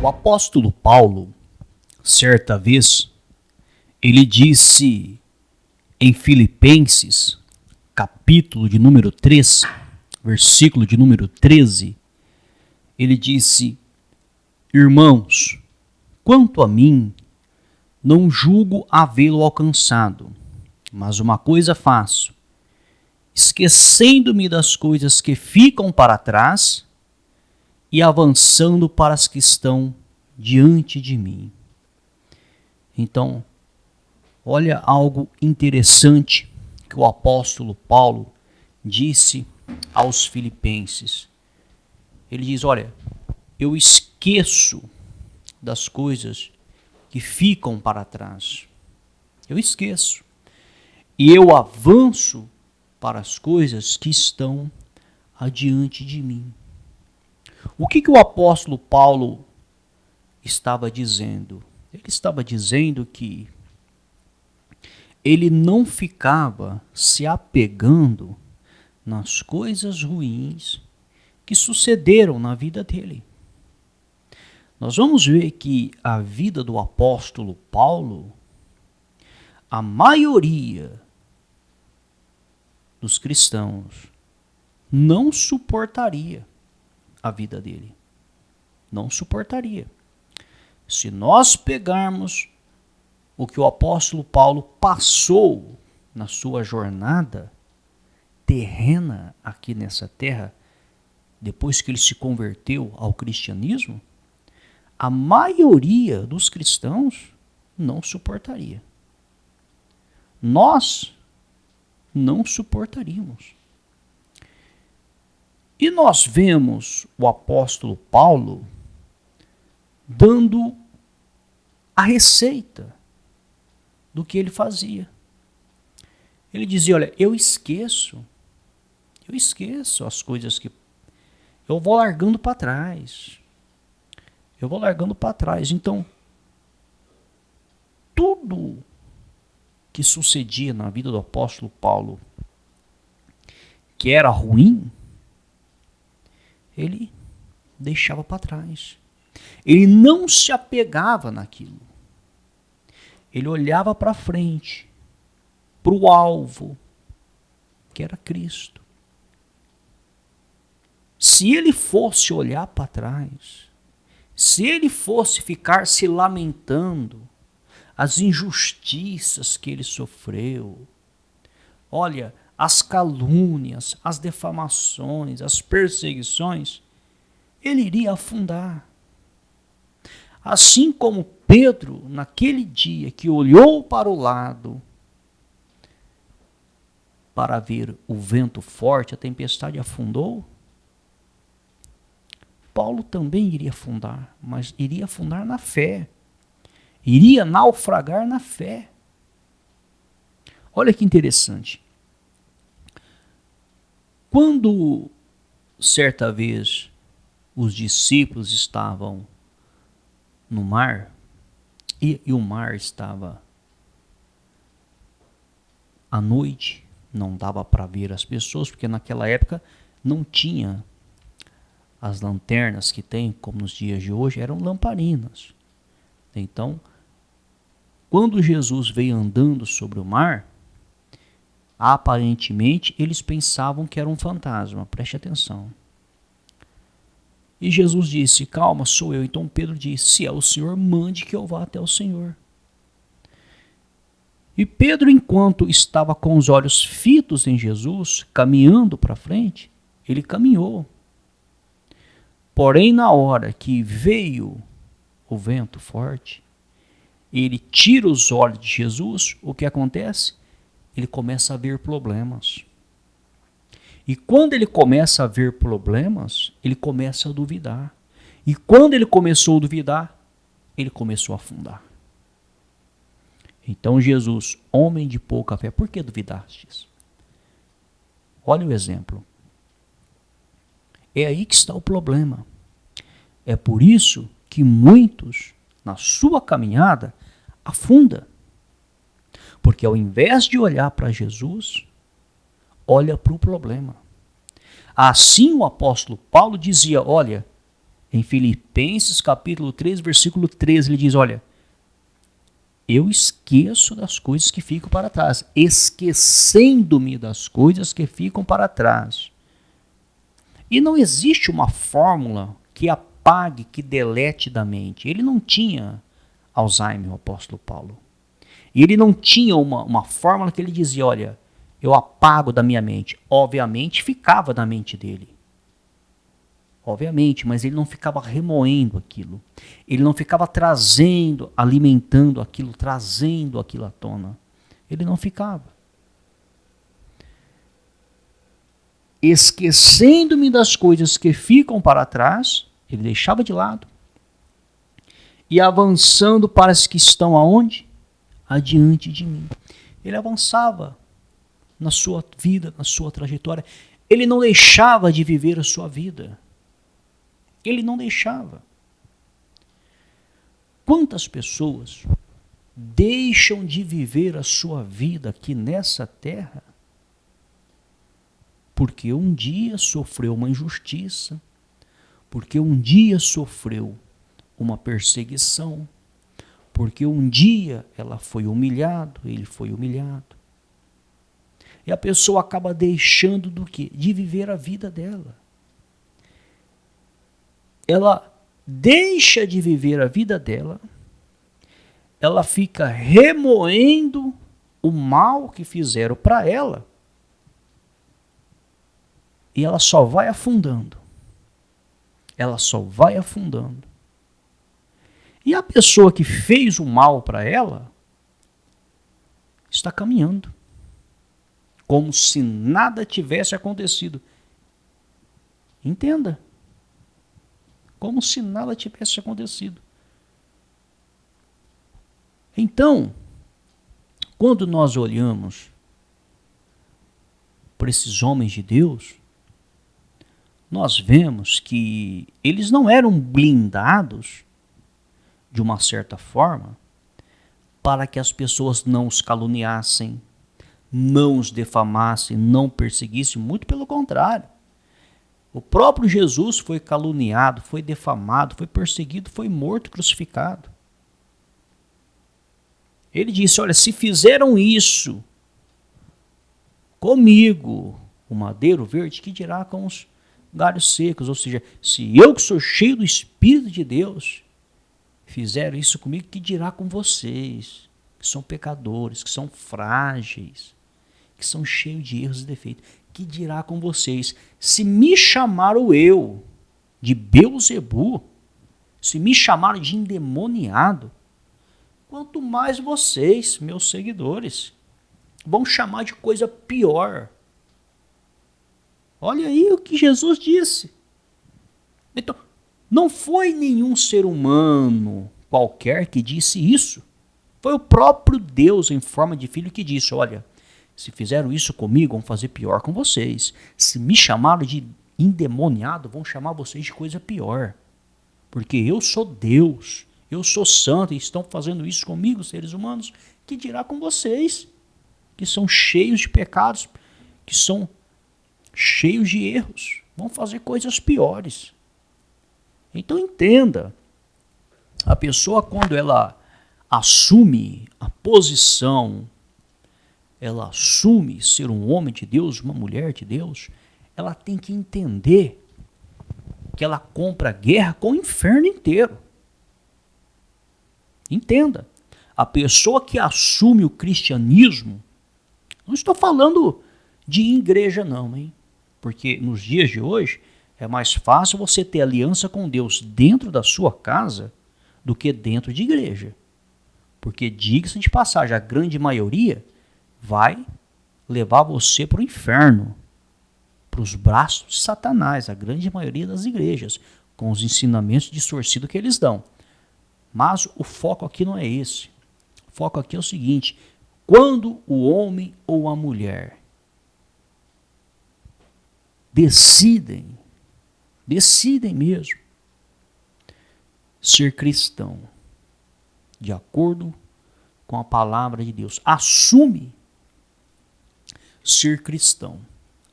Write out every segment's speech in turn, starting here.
O apóstolo Paulo, certa vez, ele disse em Filipenses, capítulo de número 3, versículo de número 13, ele disse: Irmãos, quanto a mim, não julgo havê-lo alcançado, mas uma coisa faço, esquecendo-me das coisas que ficam para trás e avançando para as que estão diante de mim. Então, olha algo interessante que o apóstolo Paulo disse aos filipenses. Ele diz, olha, eu esqueço das coisas que ficam para trás. Eu esqueço. E eu avanço para as coisas que estão adiante de mim. O que o apóstolo Paulo estava dizendo? Ele estava dizendo que ele não ficava se apegando nas coisas ruins que sucederam na vida dele. Nós vamos ver que a vida do apóstolo Paulo, a maioria dos cristãos não suportaria a vida dele. Não suportaria. Se nós pegarmos o que o apóstolo Paulo passou na sua jornada terrena aqui nessa terra, depois que ele se converteu ao cristianismo, a maioria dos cristãos não suportaria. Nós não suportaríamos. E nós vemos o apóstolo Paulo dando a receita do que ele fazia. Ele dizia, olha, eu esqueço as coisas que eu vou largando para trás. Eu vou largando para trás. Então, tudo que sucedia na vida do apóstolo Paulo, que era ruim, ele deixava para trás. Ele não se apegava naquilo. Ele olhava para frente, para o alvo, que era Cristo. Se ele fosse olhar para trás, se ele fosse ficar se lamentando as injustiças que ele sofreu, olha, as calúnias, as defamações, as perseguições, ele iria afundar. Assim como Pedro, naquele dia que olhou para o lado para ver o vento forte, a tempestade afundou, Paulo também iria afundar, mas iria afundar na fé. Iria naufragar na fé. Olha que interessante. Quando, certa vez, os discípulos estavam no mar, e o mar estava à noite, não dava para ver as pessoas, porque naquela época não tinha as lanternas que tem, como nos dias de hoje, eram lamparinas. Então, quando Jesus veio andando sobre o mar, aparentemente eles pensavam que era um fantasma, preste atenção. E Jesus disse, calma, sou eu. Então Pedro disse, se é o Senhor, mande que eu vá até o Senhor. E Pedro, enquanto estava com os olhos fitos em Jesus, caminhando para frente, ele caminhou. Porém, na hora que veio o vento forte, ele tira os olhos de Jesus, o que acontece? Ele começa a ver problemas. E quando ele começa a ver problemas, ele começa a duvidar. E quando ele começou a duvidar, ele começou a afundar. Então Jesus, homem de pouca fé, por que duvidastes? Olha o exemplo. É aí que está o problema. É por isso que muitos, na sua caminhada, afundam. Porque ao invés de olhar para Jesus, olha para o problema. Assim o apóstolo Paulo dizia, olha, Em Filipenses capítulo 3, versículo 13, ele diz, olha, eu esqueço das coisas que ficam para trás, esquecendo-me das coisas que ficam para trás. E não existe uma fórmula que apague, que delete da mente. Ele não tinha Alzheimer, o apóstolo Paulo. E ele não tinha uma fórmula que ele dizia, olha, eu apago da minha mente. Obviamente ficava na mente dele. Obviamente, mas ele não ficava remoendo aquilo. Ele não ficava trazendo, alimentando aquilo, trazendo aquilo à tona. Ele não ficava. Esquecendo-me das coisas que ficam para trás, ele deixava de lado. E avançando para as que estão aonde? Adiante de mim. Ele avançava na sua vida, na sua trajetória. Ele não deixava de viver a sua vida. Ele não deixava. Quantas pessoas deixam de viver a sua vida aqui nessa terra porque um dia sofreu uma injustiça, porque um dia sofreu uma perseguição, porque um dia ela foi humilhado, ele foi humilhado. E a pessoa acaba deixando do quê? De viver a vida dela. Ela deixa de viver a vida dela, ela fica remoendo o mal que fizeram para ela, e ela só vai afundando. Ela só vai afundando. E a pessoa que fez o mal para ela está caminhando como se nada tivesse acontecido. Entenda. Como se nada tivesse acontecido. Então, quando nós olhamos para esses homens de Deus, nós vemos que eles não eram blindados, de uma certa forma, para que as pessoas não os caluniassem, não os defamassem, não perseguissem, muito pelo contrário. O próprio Jesus foi caluniado, foi defamado, foi perseguido, foi morto, crucificado. Ele disse, olha, se fizeram isso comigo, o madeiro verde, que dirá com os galhos secos? Ou seja, se eu que sou cheio do Espírito de Deus, fizeram isso comigo, que dirá com vocês, que são pecadores, que são frágeis, que são cheios de erros e defeitos? Que dirá com vocês? Se me chamaram eu de Beelzebu, se me chamaram de endemoniado, quanto mais vocês, meus seguidores, vão chamar de coisa pior. Olha aí o que Jesus disse. Então, não foi nenhum ser humano qualquer que disse isso. Foi o próprio Deus em forma de filho que disse, olha, se fizeram isso comigo, vão fazer pior com vocês. Se me chamaram de endemoniado, vão chamar vocês de coisa pior. Porque eu sou Deus, eu sou santo, e estão fazendo isso comigo, seres humanos, que dirá com vocês, que são cheios de pecados, que são cheios de erros, vão fazer coisas piores. Então entenda, a pessoa quando ela assume a posição, ela assume ser um homem de Deus, uma mulher de Deus, ela tem que entender que ela compra guerra com o inferno inteiro. Entenda, a pessoa que assume o cristianismo, não estou falando de igreja não, hein? Porque nos dias de hoje é mais fácil você ter aliança com Deus dentro da sua casa do que dentro de igreja. Porque, diga-se de passagem, a grande maioria vai levar você para o inferno, para os braços de Satanás, a grande maioria das igrejas, com os ensinamentos distorcidos que eles dão. Mas o foco aqui não é esse. O foco aqui é o seguinte, quando o homem ou a mulher decidem mesmo ser cristão, de acordo com a palavra de Deus, assume ser cristão,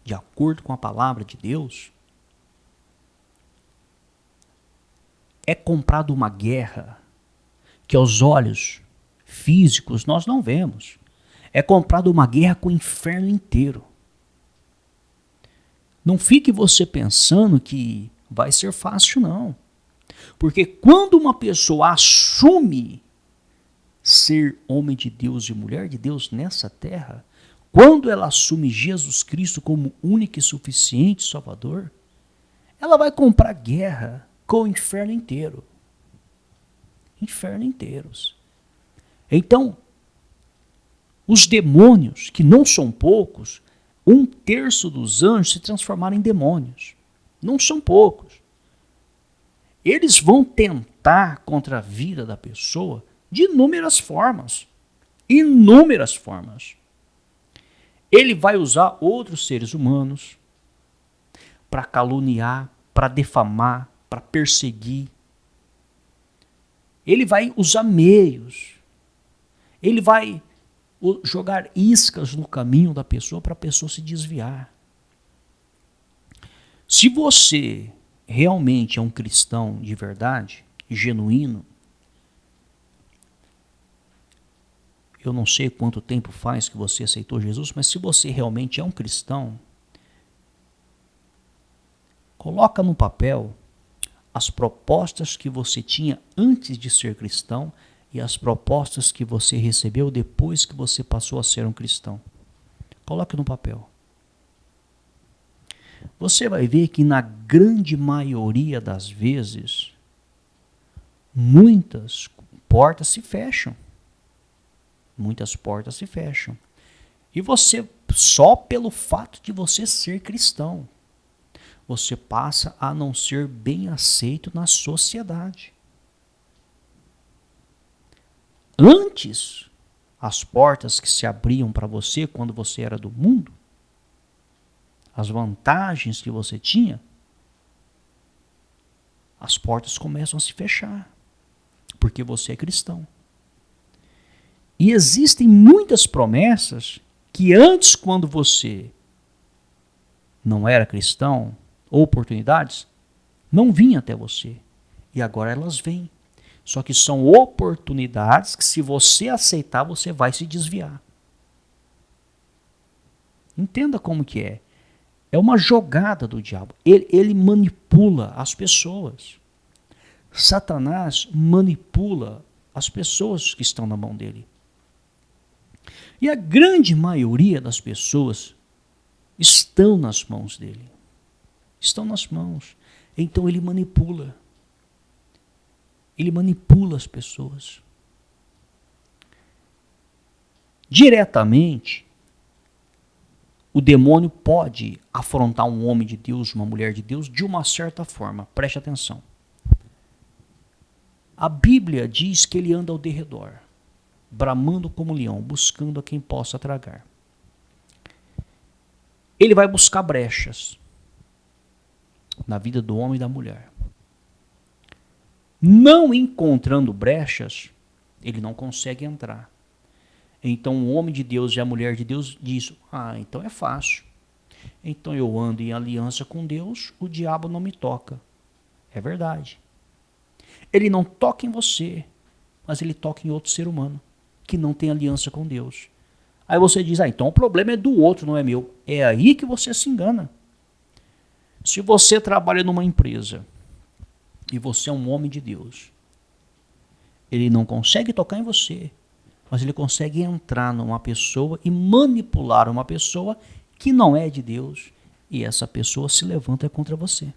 de acordo com a palavra de Deus, é comprada uma guerra que aos olhos físicos nós não vemos. É comprada uma guerra com o inferno inteiro. Não fique você pensando que vai ser fácil, não. Porque quando uma pessoa assume ser homem de Deus e mulher de Deus nessa terra, quando ela assume Jesus Cristo como único e suficiente Salvador, ela vai comprar guerra com o inferno inteiro. Inferno inteiros. Então, os demônios, que não são poucos, 1/3 dos anjos se transformaram em demônios. Não são poucos. Eles vão tentar contra a vida da pessoa de inúmeras formas. Inúmeras formas. Ele vai usar outros seres humanos para caluniar, para defamar, para perseguir. Ele vai usar meios. Ele vai jogar iscas no caminho da pessoa para a pessoa se desviar. Se você realmente é um cristão de verdade, genuíno, eu não sei quanto tempo faz que você aceitou Jesus, mas se você realmente é um cristão, coloca no papel as propostas que você tinha antes de ser cristão e as propostas que você recebeu depois que você passou a ser um cristão. Coloque no papel. Você vai ver que na grande maioria das vezes, muitas portas se fecham. Muitas portas se fecham. E você, só pelo fato de você ser cristão, você passa a não ser bem aceito na sociedade. Antes, as portas que se abriam para você quando você era do mundo, as vantagens que você tinha, as portas começam a se fechar, porque você é cristão. E existem muitas promessas que antes, quando você não era cristão, oportunidades, não vinham até você. E agora elas vêm. Só que são oportunidades que, se você aceitar, você vai se desviar. Entenda como que é. É uma jogada do diabo. Ele manipula as pessoas. Satanás manipula as pessoas que estão na mão dele. E a grande maioria das pessoas estão nas mãos dele. Estão nas mãos. Então ele manipula. Ele manipula as pessoas. Diretamente, o demônio pode afrontar um homem de Deus, uma mulher de Deus, de uma certa forma. Preste atenção. A Bíblia diz que ele anda ao derredor, bramando como leão, buscando a quem possa tragar. Ele vai buscar brechas na vida do homem e da mulher. Não encontrando brechas, ele não consegue entrar. Então o homem de Deus e a mulher de Deus diz: então é fácil. Então eu ando em aliança com Deus, o diabo não me toca. É verdade. Ele não toca em você, mas ele toca em outro ser humano que não tem aliança com Deus. Aí você diz: então o problema é do outro, não é meu. É aí que você se engana. Se você trabalha numa empresa e você é um homem de Deus, ele não consegue tocar em você, mas ele consegue entrar numa pessoa e manipular uma pessoa que não é de Deus, e essa pessoa se levanta contra você.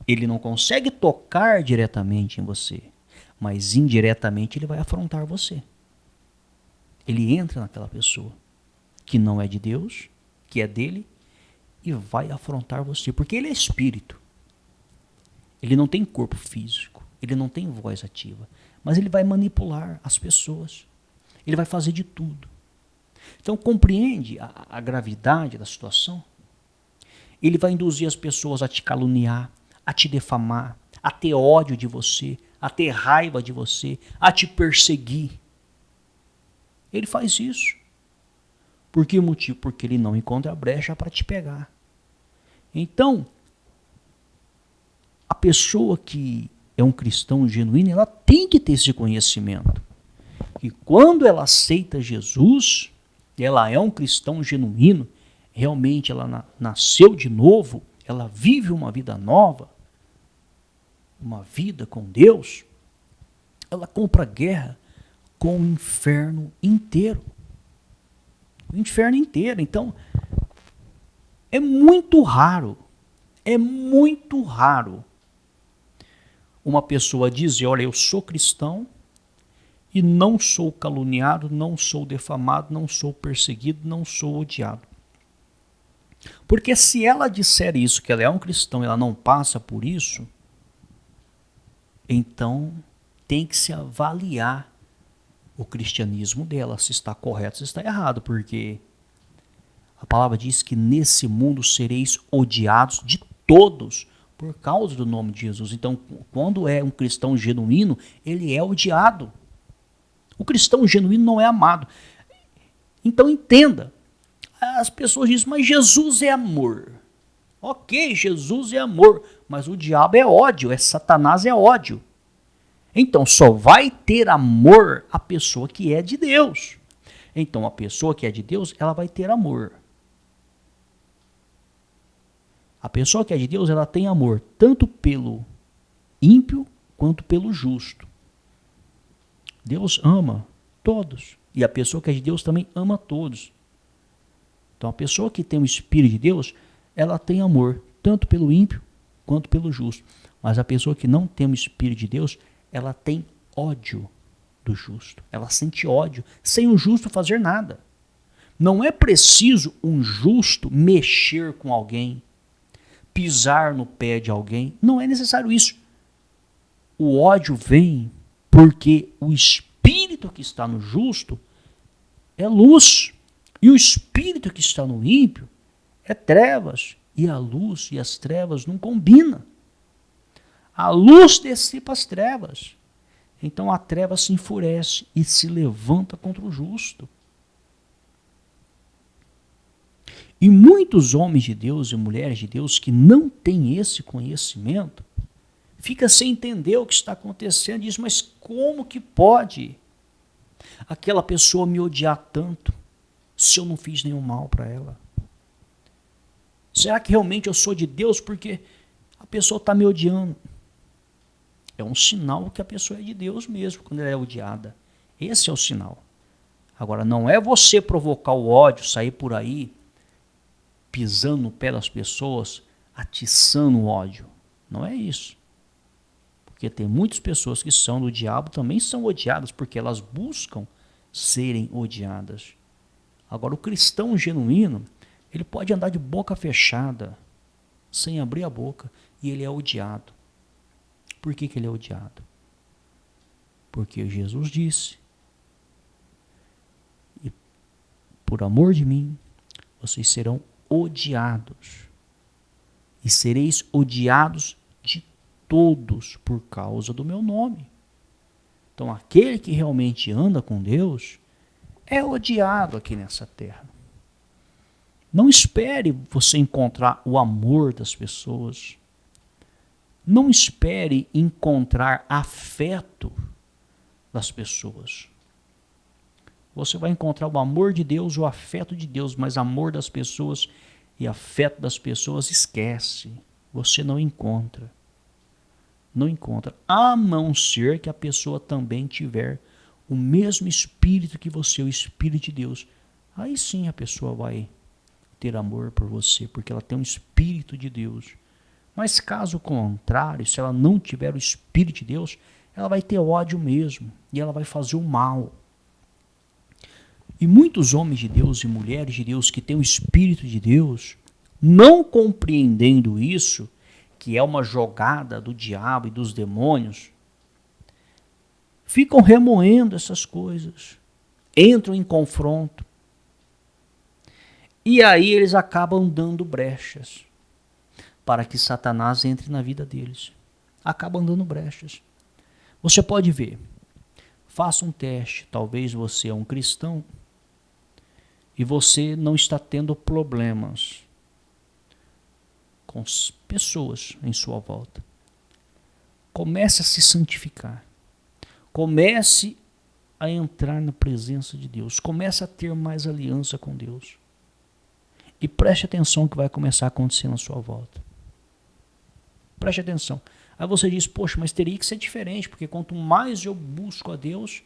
Ele não consegue tocar diretamente em você, mas indiretamente ele vai afrontar você. Ele entra naquela pessoa que não é de Deus, que é dele, e vai afrontar você, porque ele é espírito. Ele não tem corpo físico, ele não tem voz ativa, mas ele vai manipular as pessoas. Ele vai fazer de tudo. Então compreende a gravidade da situação? Ele vai induzir as pessoas a te caluniar, a te defamar, a ter ódio de você, a ter raiva de você, a te perseguir. Ele faz isso. Por que motivo? Porque ele não encontra brecha para te pegar. Então, pessoa que é um cristão genuíno, ela tem que ter esse conhecimento. E quando ela aceita Jesus, ela é um cristão genuíno, realmente ela nasceu de novo, ela vive uma vida nova, uma vida com Deus, ela compra guerra com o inferno inteiro. O inferno inteiro. Então, é muito raro uma pessoa dizer, olha, eu sou cristão e não sou caluniado, não sou defamado, não sou perseguido, não sou odiado. Porque se ela disser isso, que ela é um cristão e ela não passa por isso, então tem que se avaliar o cristianismo dela, se está correto, se está errado, porque a palavra diz que nesse mundo sereis odiados de todos por causa do nome de Jesus. Então, quando é um cristão genuíno, ele é odiado. O cristão genuíno não é amado. Então, entenda. As pessoas dizem, mas Jesus é amor. Ok, Jesus é amor, mas o diabo é ódio, Satanás é ódio. Então, só vai ter amor a pessoa que é de Deus. Então, a pessoa que é de Deus, ela vai ter amor. A pessoa que é de Deus, ela tem amor tanto pelo ímpio quanto pelo justo. Deus ama todos. E a pessoa que é de Deus também ama todos. Então a pessoa que tem o Espírito de Deus, ela tem amor tanto pelo ímpio quanto pelo justo. Mas a pessoa que não tem o Espírito de Deus, ela tem ódio do justo. Ela sente ódio sem o justo fazer nada. Não é preciso um justo mexer com alguém, pisar no pé de alguém. Não é necessário isso. O ódio vem porque o espírito que está no justo é luz. E o espírito que está no ímpio é trevas. E a luz e as trevas não combinam. A luz dissipa as trevas. Então a treva se enfurece e se levanta contra o justo. E muitos homens de Deus e mulheres de Deus que não têm esse conhecimento, fica sem entender o que está acontecendo e diz, mas como que pode aquela pessoa me odiar tanto se eu não fiz nenhum mal para ela? Será que realmente eu sou de Deus porque a pessoa está me odiando? É um sinal que a pessoa é de Deus mesmo, quando ela é odiada. Esse é o sinal. Agora, não é você provocar o ódio, sair por aí pisando no pé das pessoas, atiçando o ódio. Não é isso. Porque tem muitas pessoas que são do diabo, também são odiadas, porque elas buscam serem odiadas. Agora, o cristão genuíno, ele pode andar de boca fechada, sem abrir a boca, e ele é odiado. Por que ele é odiado? Porque Jesus disse, e por amor de mim, vocês serão odiados. E sereis odiados de todos por causa do meu nome. Então, aquele que realmente anda com Deus é odiado aqui nessa terra. Não espere você encontrar o amor das pessoas. Não espere encontrar afeto das pessoas. Você vai encontrar o amor de Deus, o afeto de Deus, mas amor das pessoas e afeto das pessoas, esquece. Você não encontra. Não encontra. A não ser que a pessoa também tiver o mesmo espírito que você, o Espírito de Deus. Aí sim a pessoa vai ter amor por você, porque ela tem um Espírito de Deus. Mas caso contrário, se ela não tiver o Espírito de Deus, ela vai ter ódio mesmo, e ela vai fazer o mal. E muitos homens de Deus e mulheres de Deus que têm o Espírito de Deus, não compreendendo isso, que é uma jogada do diabo e dos demônios, ficam remoendo essas coisas, entram em confronto, e aí eles acabam dando brechas para que Satanás entre na vida deles. Acabam dando brechas. Você pode ver, faça um teste, talvez você é um cristão, e você não está tendo problemas com pessoas em sua volta. Comece a se santificar. Comece a entrar na presença de Deus. Comece a ter mais aliança com Deus. E preste atenção no que vai começar a acontecer na sua volta. Preste atenção. Aí você diz, poxa, mas teria que ser diferente, porque quanto mais eu busco a Deus,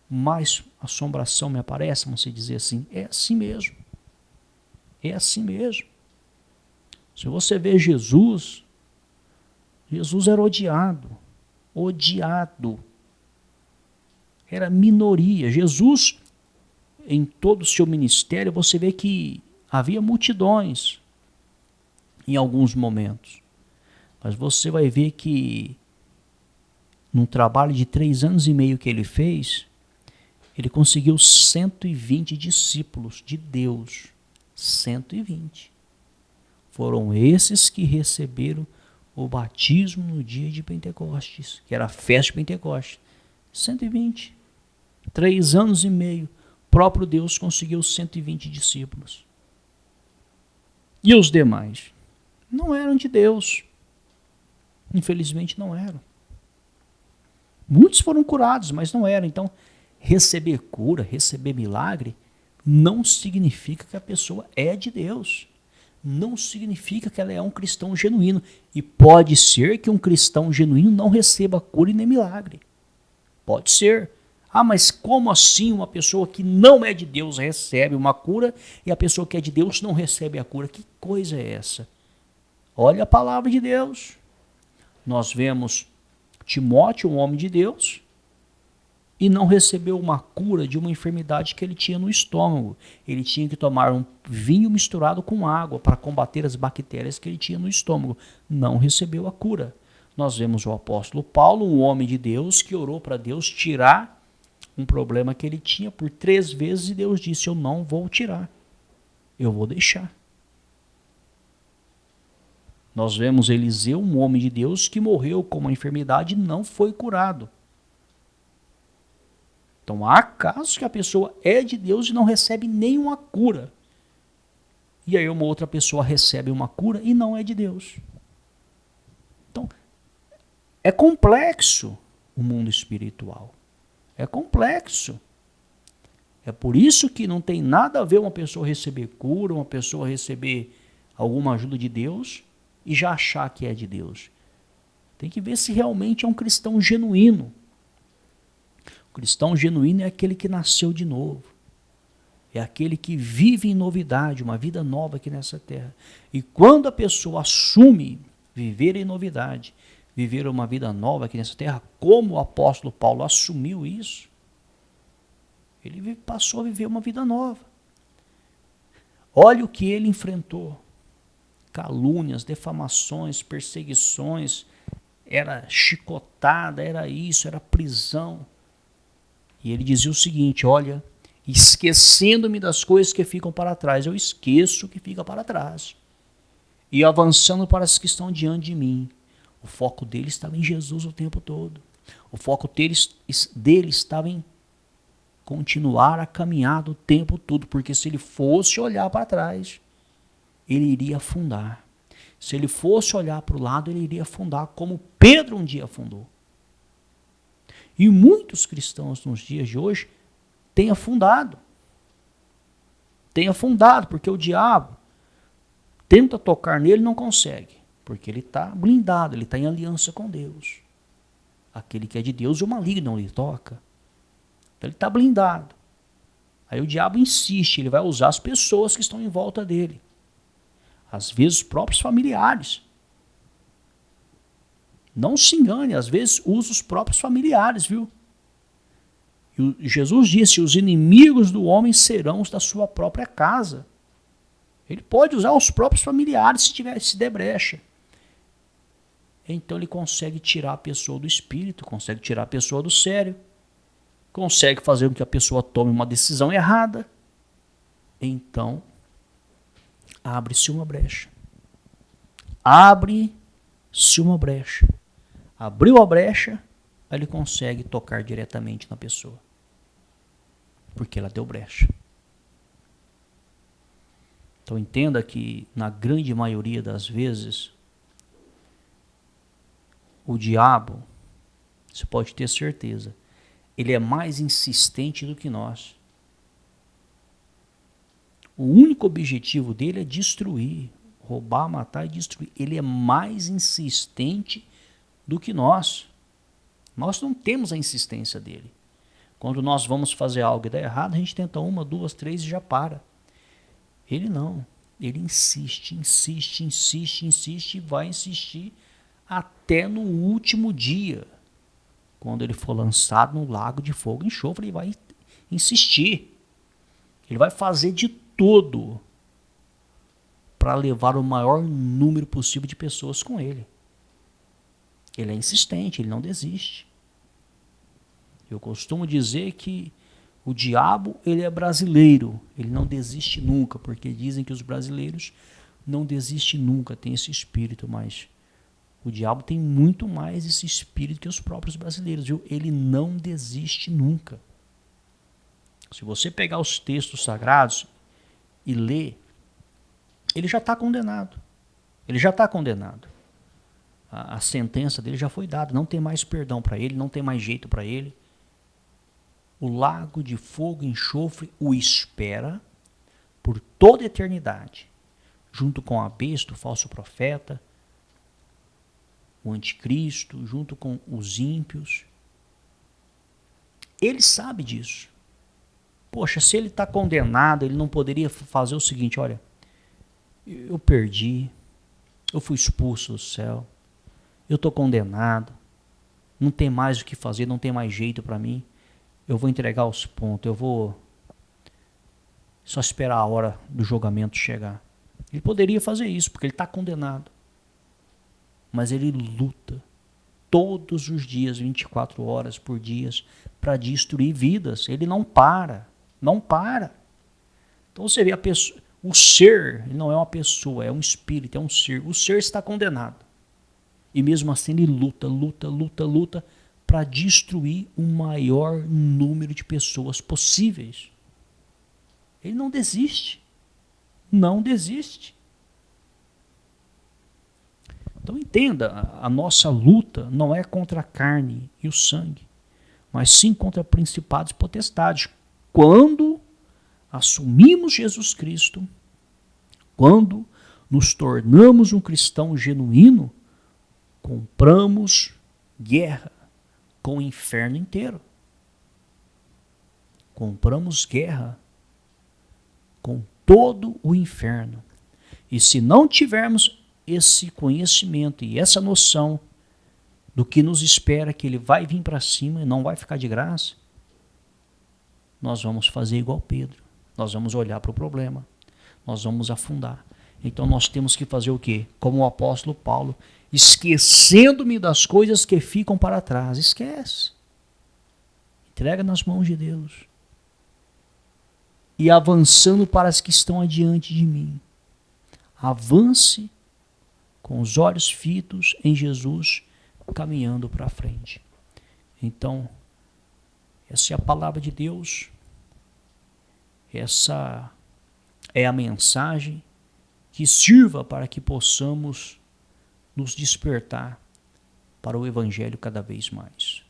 mais assombração me aparece, vamos dizer assim. É assim mesmo. É assim mesmo. Se você vê Jesus, Jesus era odiado. Odiado. Era minoria. Jesus, em todo o seu ministério, você vê que havia multidões em alguns momentos. Mas você vai ver que num trabalho de 3 anos e meio que ele fez, ele conseguiu 120 discípulos de Deus. 120. Foram esses que receberam o batismo no dia de Pentecostes, que era a festa de Pentecostes. 120. 3 anos e meio. O próprio Deus conseguiu 120 discípulos. E os demais? Não eram de Deus. Infelizmente não eram. Muitos foram curados, mas não eram. Então, receber cura, receber milagre, não significa que a pessoa é de Deus. Não significa que ela é um cristão genuíno. E pode ser que um cristão genuíno não receba cura e nem milagre. Pode ser. Ah, mas como assim uma pessoa que não é de Deus recebe uma cura e a pessoa que é de Deus não recebe a cura? Que coisa é essa? Olha a palavra de Deus. Nós vemos Timóteo, um homem de Deus, e não recebeu uma cura de uma enfermidade que ele tinha no estômago. Ele tinha que tomar um vinho misturado com água para combater as bactérias que ele tinha no estômago. Não recebeu a cura. Nós vemos o apóstolo Paulo, um homem de Deus, que orou para Deus tirar um problema que ele tinha por 3 vezes e Deus disse, eu não vou tirar, eu vou deixar. Nós vemos Eliseu, um homem de Deus, que morreu com uma enfermidade e não foi curado. Então há casos que a pessoa é de Deus e não recebe nenhuma cura. E aí uma outra pessoa recebe uma cura e não é de Deus. Então, é complexo o mundo espiritual. É complexo. É por isso que não tem nada a ver uma pessoa receber cura, uma pessoa receber alguma ajuda de Deus e já achar que é de Deus. Tem que ver se realmente é um cristão genuíno. O cristão genuíno é aquele que nasceu de novo. É aquele que vive em novidade, uma vida nova aqui nessa terra. E quando a pessoa assume viver em novidade, viver uma vida nova aqui nessa terra, como o apóstolo Paulo assumiu isso, ele passou a viver uma vida nova. Olha o que ele enfrentou. Calúnias, defamações, perseguições, era chicotada, era isso, era prisão. E ele dizia o seguinte, olha, esquecendo-me das coisas que ficam para trás, eu esqueço o que fica para trás. E avançando para as que estão diante de mim. O foco dele estava em Jesus o tempo todo. O foco dele estava em continuar a caminhar o tempo todo, porque se ele fosse olhar para trás, ele iria afundar. Se ele fosse olhar para o lado, ele iria afundar, como Pedro um dia afundou. E muitos cristãos nos dias de hoje têm afundado. Têm afundado, porque o diabo tenta tocar nele e não consegue. Porque ele está blindado, ele está em aliança com Deus. Aquele que é de Deus, o maligno não lhe toca. Então ele está blindado. Aí o diabo insiste, ele vai usar as pessoas que estão em volta dele. Às vezes os próprios familiares. Não se engane, às vezes usa os próprios familiares, viu? E Jesus disse, os inimigos do homem serão os da sua própria casa. Ele pode usar os próprios familiares se der brecha. Então ele consegue tirar a pessoa do espírito, consegue tirar a pessoa do sério, consegue fazer com que a pessoa tome uma decisão errada. Então, abre-se uma brecha. Abre-se uma brecha. Abriu a brecha, aí ele consegue tocar diretamente na pessoa. Porque ela deu brecha. Então entenda que, na grande maioria das vezes, O diabo, você pode ter certeza, ele é mais insistente do que nós. O único objetivo dele é destruir, roubar, matar e destruir. Ele é mais insistente do que nós. Nós não temos a insistência dele. Quando nós vamos fazer algo e dá errado, a gente tenta 1, 2, 3 e já para. Ele não. Ele insiste e vai insistir até no último dia. Quando ele for lançado no lago de fogo e enxofre, ele vai insistir. Ele vai fazer de tudo para levar o maior número possível de pessoas com ele. Ele é insistente, ele não desiste. Eu costumo dizer que o diabo, ele é brasileiro, ele não desiste nunca, porque dizem que os brasileiros não desistem nunca, tem esse espírito, mas o diabo tem muito mais esse espírito que os próprios brasileiros, viu? Ele não desiste nunca. Se você pegar os textos sagrados e ler, ele já está condenado. Ele já está condenado. A sentença dele já foi dada, não tem mais perdão para ele, não tem mais jeito para ele. O lago de fogo e enxofre o espera por toda a eternidade, junto com a besta, o falso profeta, o anticristo, junto com os ímpios. Ele sabe disso. Poxa, se ele está condenado, ele não poderia fazer o seguinte: olha, eu perdi, eu fui expulso do céu, eu estou condenado, não tem mais o que fazer, não tem mais jeito para mim, eu vou entregar os pontos, eu vou só esperar a hora do julgamento chegar. Ele poderia fazer isso, porque ele está condenado. Mas ele luta todos os dias, 24 horas por dia, para destruir vidas. Ele não para, não para. Então você vê a pessoa, o ser, ele não é uma pessoa, é um espírito, é um ser. O ser está condenado. E mesmo assim ele luta para destruir o maior número de pessoas possíveis. Ele não desiste. Não desiste. Então entenda, a nossa luta não é contra a carne e o sangue, mas sim contra principados e potestades. Quando assumimos Jesus Cristo, quando nos tornamos um cristão genuíno, compramos guerra com o inferno inteiro. Compramos guerra com todo o inferno. E se não tivermos esse conhecimento e essa noção do que nos espera, que ele vai vir para cima e não vai ficar de graça, nós vamos fazer igual Pedro. Nós vamos olhar para o problema. Nós vamos afundar. Então nós temos que fazer o quê? Como o apóstolo Paulo, esquecendo-me das coisas que ficam para trás. Esquece. Entrega nas mãos de Deus. E avançando para as que estão adiante de mim. Avance com os olhos fitos em Jesus, caminhando para frente. Então, essa é a palavra de Deus. Essa é a mensagem que sirva para que possamos nos despertar para o Evangelho cada vez mais.